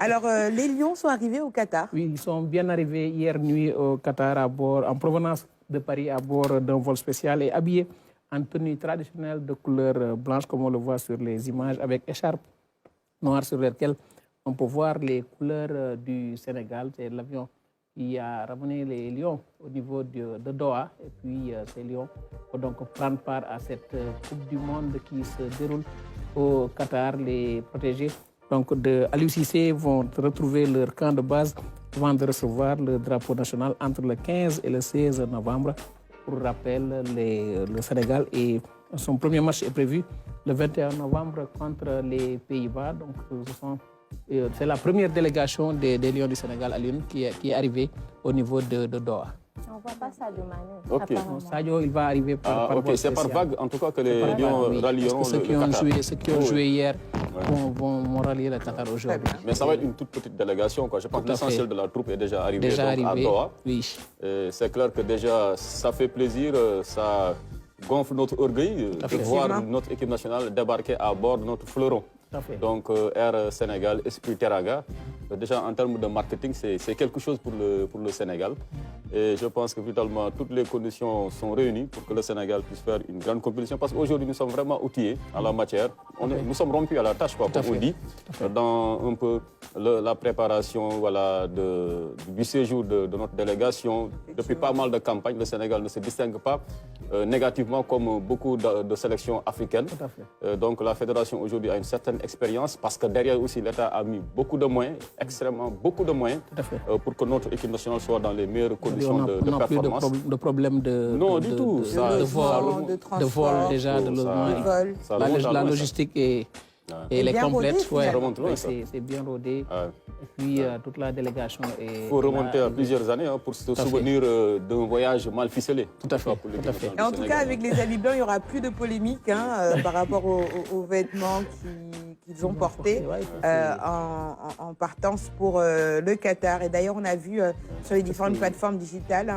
Alors, les Lions sont arrivés au Qatar. Oui, ils sont bien arrivés hier nuit au Qatar en provenance de Paris à bord d'un vol spécial et habillés en tenue traditionnelle de couleur blanche, comme on le voit sur les images, avec écharpe noire sur lesquelles on peut voir les couleurs du Sénégal. C'est l'avion qui a ramené les Lions au niveau de Doha. Et puis, ces Lions vont donc prendre part à cette Coupe du Monde qui se déroule au Qatar. Les protégés de Aliou Cissé vont retrouver leur camp de base avant de recevoir le drapeau national entre le 15 et le 16 novembre. Pour rappel, le Sénégal et son premier match est prévu le 21 novembre contre les Pays-Bas. Donc, c'est la première délégation des Lions du Sénégal à Lyon qui est arrivée au niveau de Doha. On ne voit pas Sadio Mané. Ok. Sadio, il va arriver par ok, c'est par vague, en tout cas, que les Lions rallieront ceux qui ont joué hier vont rallier le Qatar aujourd'hui. Mais ça va être une toute petite délégation, quoi. Je pense que l'essentiel de la troupe est déjà arrivé, à Doha. Oui. C'est clair que déjà, ça fait plaisir, ça gonfle notre orgueil de voir notre équipe nationale débarquer à bord de notre fleuron. Donc, Air Sénégal, Esprit Teranga. Déjà, en termes de marketing, c'est quelque chose pour le Sénégal. Et je pense que, finalement, toutes les conditions sont réunies pour que le Sénégal puisse faire une grande compétition. Parce qu'aujourd'hui, nous sommes vraiment outillés en la matière. Nous sommes rompus à la tâche, quoi, comme on dit, dans un peu la préparation du séjour de notre délégation. Depuis pas mal de campagnes, le Sénégal ne se distingue pas négativement comme beaucoup de sélections africaines. Donc, la fédération aujourd'hui a une certaine expérience parce que derrière aussi, l'État a mis beaucoup de moyens, extrêmement beaucoup de moyens, pour que notre équipe nationale soit dans les meilleures conditions de performance. On n'a plus de problème de vol déjà, de logement. La logistique elle est complète. C'est bien rodé. Et puis toute la délégation est... Il faut remonter à plusieurs années pour se souvenir d'un voyage mal ficelé. Tout à fait. Et en tout cas, avec les habits blancs, il n'y aura plus de polémique par rapport aux vêtements qu'ils ont portés en partance pour le Qatar. Et d'ailleurs, on a vu sur les différentes plateformes digitales